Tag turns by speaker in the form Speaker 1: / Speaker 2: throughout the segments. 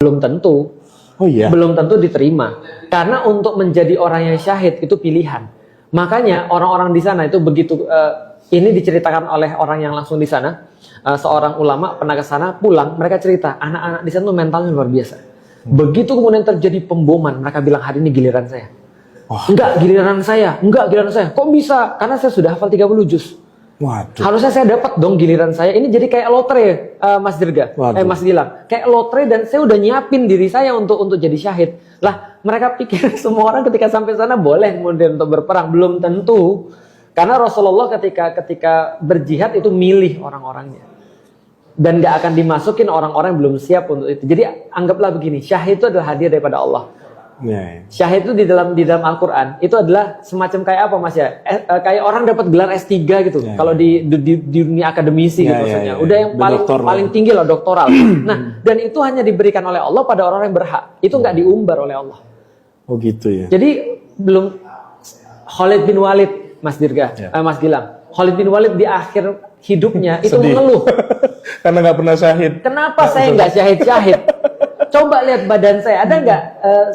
Speaker 1: Belum tentu.
Speaker 2: Oh iya.
Speaker 1: Belum tentu diterima. Karena untuk menjadi orang yang syahid itu pilihan. Makanya orang-orang di sana itu begitu ini diceritakan oleh orang yang langsung di sana. Seorang ulama pernah ke sana, pulang, mereka cerita anak-anak di sana tuh mentalnya luar biasa. Begitu kemudian terjadi pemboman, mereka bilang hari ini giliran saya. Enggak giliran saya. Kok bisa? Karena saya sudah hafal 30 juz.
Speaker 2: Waduh.
Speaker 1: Harusnya saya dapat dong giliran saya. Ini jadi kayak lotre, Mas Dirga, Mas Gilang. Kayak lotre dan saya udah nyiapin diri saya untuk jadi syahid. Lah, mereka pikir semua orang ketika sampai sana boleh kemudian untuk berperang. Belum tentu. Karena Rasulullah ketika berjihad itu milih orang-orangnya. Dan gak akan dimasukin orang-orang yang belum siap untuk itu. Jadi anggaplah begini, syahid itu adalah hadiah daripada Allah. Syahid itu di dalam Al-Quran itu adalah semacam kayak apa Mas ya? Kayak orang dapat gelar S3 gitu. Kalau di dunia akademisi gitu maksudnya. Udah yang paling tinggi lah, doktoral. Nah, dan itu hanya diberikan oleh Allah pada orang yang berhak. Itu nggak diumbar oleh Allah.
Speaker 2: Oh gitu ya.
Speaker 1: Jadi belum Khalid bin Walid, Mas Dirga, Mas Gilang. Khalid bin Walid di akhir hidupnya itu mengeluh.
Speaker 2: Karena nggak pernah syahid.
Speaker 1: Kenapa saya nggak syahid? Coba lihat badan saya, ada nggak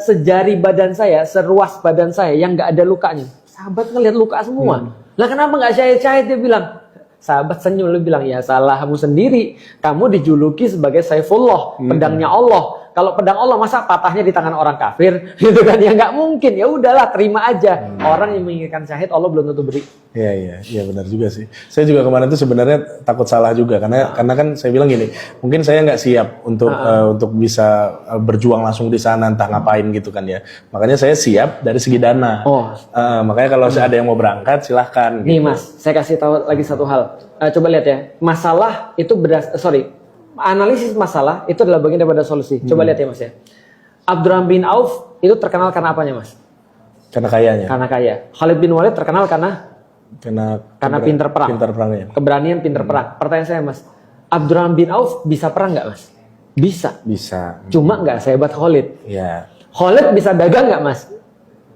Speaker 1: sejari badan saya, seruas badan saya yang nggak ada lukanya? Sahabat ngelihat luka semua. Lah kenapa nggak syahid? Dia bilang, sahabat senyum, lu bilang ya salahmu sendiri. Kamu dijuluki sebagai Saifullah, pedangnya Allah. Kalau pedang Allah masa patahnya di tangan orang kafir, gitu kan? Ya nggak mungkin. Ya udahlah, terima aja. Orang yang menginginkan syahid Allah belum tentu beri.
Speaker 2: Iya benar juga sih. Saya juga kemarin tuh sebenarnya takut salah juga karena kan saya bilang gini, mungkin saya nggak siap untuk bisa berjuang langsung di sana entah ngapain gitu kan ya. Makanya saya siap dari segi dana. Makanya kalau ada yang mau berangkat silahkan.
Speaker 1: Nih
Speaker 2: gitu.
Speaker 1: Mas, saya kasih tahu lagi satu hal. Coba lihat ya, masalah itu analisis masalah itu adalah bagian daripada solusi. Coba lihat ya Mas ya. Abdurrahman bin Auf itu terkenal karena apanya Mas?
Speaker 2: Karena kayanya.
Speaker 1: Karena kaya. Khalid bin Walid terkenal karena pinter perang. Keberanian, pinter perang. Pertanyaan saya Mas, Abdurrahman bin Auf bisa perang nggak Mas? Bisa. Cuma nggak sehebat Khalid.
Speaker 2: Iya.
Speaker 1: Khalid bisa dagang nggak Mas?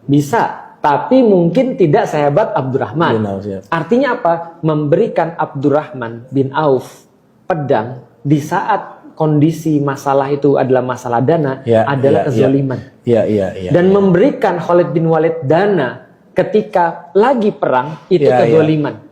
Speaker 1: Bisa. Tapi mungkin tidak sehebat Abdurrahman. Artinya apa? Memberikan Abdurrahman bin Auf pedang di saat kondisi masalah itu adalah masalah dana adalah kezaliman. Dan memberikan Khalid bin Walid dana ketika lagi perang itu kezaliman.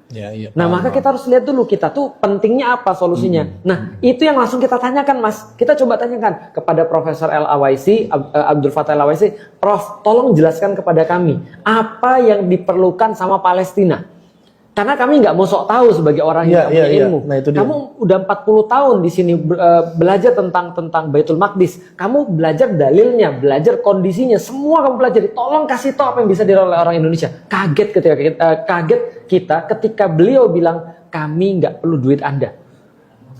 Speaker 1: Maka kita harus lihat dulu kita tuh pentingnya apa solusinya. Nah, itu yang langsung kita tanyakan Mas. Kita coba tanyakan kepada Profesor Al-Awaisi, Abdul Fattah Al-Awaisi, Prof, tolong jelaskan kepada kami apa yang diperlukan sama Palestina. Karena kami nggak mau sok tahu sebagai orang yang punya ilmu.
Speaker 2: Nah, itu dia.
Speaker 1: Kamu udah 40 tahun di sini belajar tentang Baitul Maqdis. Kamu belajar dalilnya, belajar kondisinya, semua kamu pelajari. Tolong kasih tahu apa yang bisa dilakukan oleh orang Indonesia. Kaget kita ketika beliau bilang kami nggak perlu duit Anda.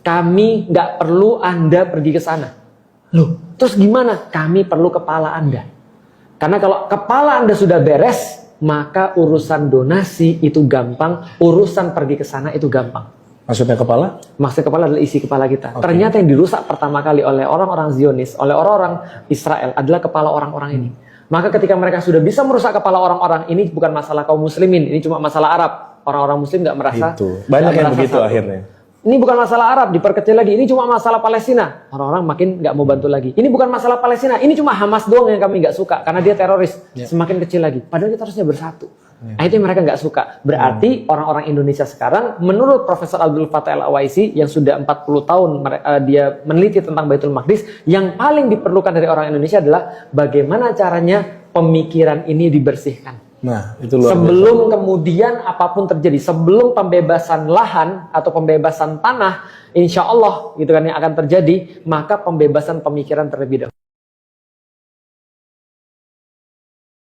Speaker 1: Kami nggak perlu Anda pergi ke sana. Loh, terus gimana? Kami perlu kepala Anda. Karena kalau kepala Anda sudah beres, maka urusan donasi itu gampang, urusan pergi ke sana itu gampang.
Speaker 2: Maksudnya kepala?
Speaker 1: Maksudnya kepala adalah isi kepala kita. Ternyata yang dirusak pertama kali oleh orang-orang Zionis, oleh orang-orang Israel adalah kepala orang-orang ini. Maka ketika mereka sudah bisa merusak kepala orang-orang ini, bukan masalah kaum muslimin, ini cuma masalah Arab. Orang-orang muslim nggak merasa.
Speaker 2: Banyak yang begitu akhirnya.
Speaker 1: Ini bukan masalah Arab, diperkecil lagi. Ini cuma masalah Palestina. Orang-orang makin nggak mau bantu lagi. Ini bukan masalah Palestina. Ini cuma Hamas doang yang kami nggak suka karena dia teroris. Semakin kecil lagi. Padahal kita harusnya bersatu. Nah, itu yang mereka nggak suka. Berarti orang-orang Indonesia sekarang, menurut Profesor Abdul Fattah Al-Awaisi yang sudah 40 tahun dia meneliti tentang Baitul Maqdis, yang paling diperlukan dari orang Indonesia adalah bagaimana caranya pemikiran ini dibersihkan.
Speaker 2: Nah, itu luar biasa.
Speaker 1: Sebelum kemudian apapun terjadi, sebelum pembebasan lahan atau pembebasan tanah, insya Allah gitu kan yang akan terjadi, maka pembebasan pemikiran terlebih dahulu.